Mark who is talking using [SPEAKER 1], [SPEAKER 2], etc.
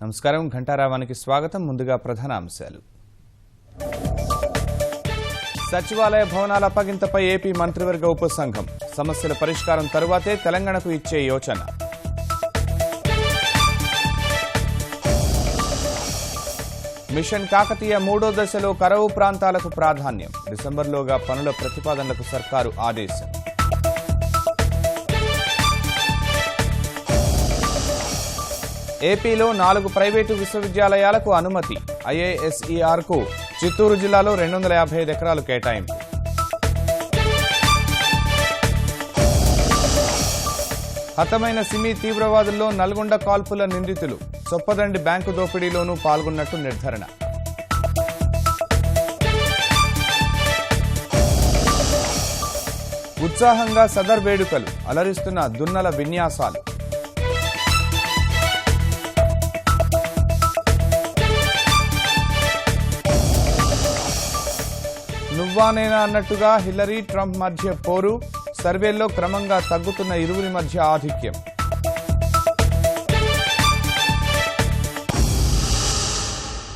[SPEAKER 1] నమస్కారం ఘంటారావానికి స్వాగతం. ముందుగా ప్రధాన అంశాలు. సచివాలయ భవనాల అప్పగింతపై ఏపీ మంత్రివర్గ ఉపసంఘం. సమస్యల పరిష్కారం తరువాతే తెలంగాణకు ఇచ్చే యోచన. మిషన్ కాకతీయ 3వ దశలో కరువు ప్రాంతాలకు ప్రాధాన్యం. డిసెంబర్లోగా పనుల ప్రతిపాదనలకు సర్కారు ఆదేశం. ఏపీలో 4 ప్రైవేటు విశ్వవిద్యాలయాలకు అనుమతి. ఐఏఎస్ఈఆర్కు చిత్తూరు జిల్లాలో 255 ఎకరాలు కేటాయింపు. హతమైన సిమీ తీవ్రవాదుల్లో నల్గొండ కాల్పుల నిందితులు. చొప్పదండి బ్యాంకు దోపిడీలోనూ పాల్గొన్నట్టు నిర్ధారణ. ఉత్సాహంగా సదర్ వేడుకలు. అలరిస్తున్న దున్నల విన్యాసాలు. నువ్వానేనా అన్నట్టుగా హిల్లరీ ట్రంప్ మధ్య పోరు. సర్వేల్లో క్రమంగా తగ్గుతున్న ఇరువురి మధ్య ఆధిక్యం.